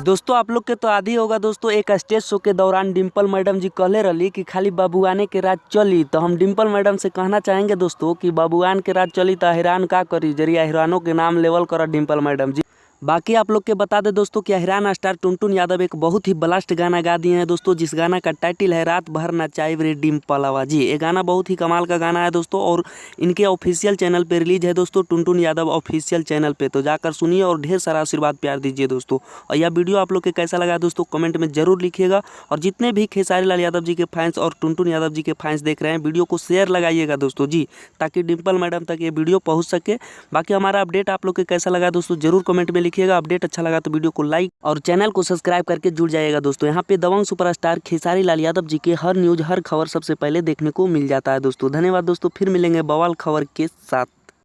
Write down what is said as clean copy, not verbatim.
दोस्तों आप लोग के तो आदि होगा दोस्तों, एक स्टेज शो के दौरान डिम्पल मैडम जी कहले रही कि खाली बबुआने के राज चली। तो हम डिम्पल मैडम से कहना चाहेंगे दोस्तों कि बबुआन के राज चली तो हैरान का करी, जरिए हैरानों के नाम लेवल कर डिम्पल मैडम जी। बाकी आप लोग के बता दे दोस्तों कि हैरान स्टार टुनटुन यादव एक बहुत ही ब्लास्ट गाना गा दिए हैं दोस्तों, जिस गाना का टाइटल है रात भर नचाई रे डिम्पलवा जी। ये गाना बहुत ही कमाल का गाना है दोस्तों, और इनके ऑफिशियल चैनल पे रिलीज है दोस्तों, टुनटुन यादव ऑफिशियल चैनल पे। तो जाकर सुनिए और ढेर सारा आशीर्वाद प्यार दीजिए दोस्तों। और यह वीडियो आप लोग के कैसा लगा दोस्तों कमेंट में जरूर लिखिएगा। और जितने भी खेसारी लाल यादव जी के फैंस और टुनटुन यादव जी के फैंस देख रहे हैं, वीडियो को शेयर लगाइएगा दोस्तों जी, ताकि डिम्पल मैडम तक ये वीडियो पहुँच सके। बाकी हमारा अपडेट आप लोग के कैसा लगा दोस्तों जरूर कमेंट में लिखिएगा। अपडेट अच्छा लगा तो वीडियो को लाइक और चैनल को सब्सक्राइब करके जुड़ जाइएगा दोस्तों। यहाँ पे दबंग सुपरस्टार खेसारी लाल यादव जी के हर न्यूज हर खबर सबसे पहले देखने को मिल जाता है दोस्तों। धन्यवाद दोस्तों, फिर मिलेंगे बवाल खबर के साथ।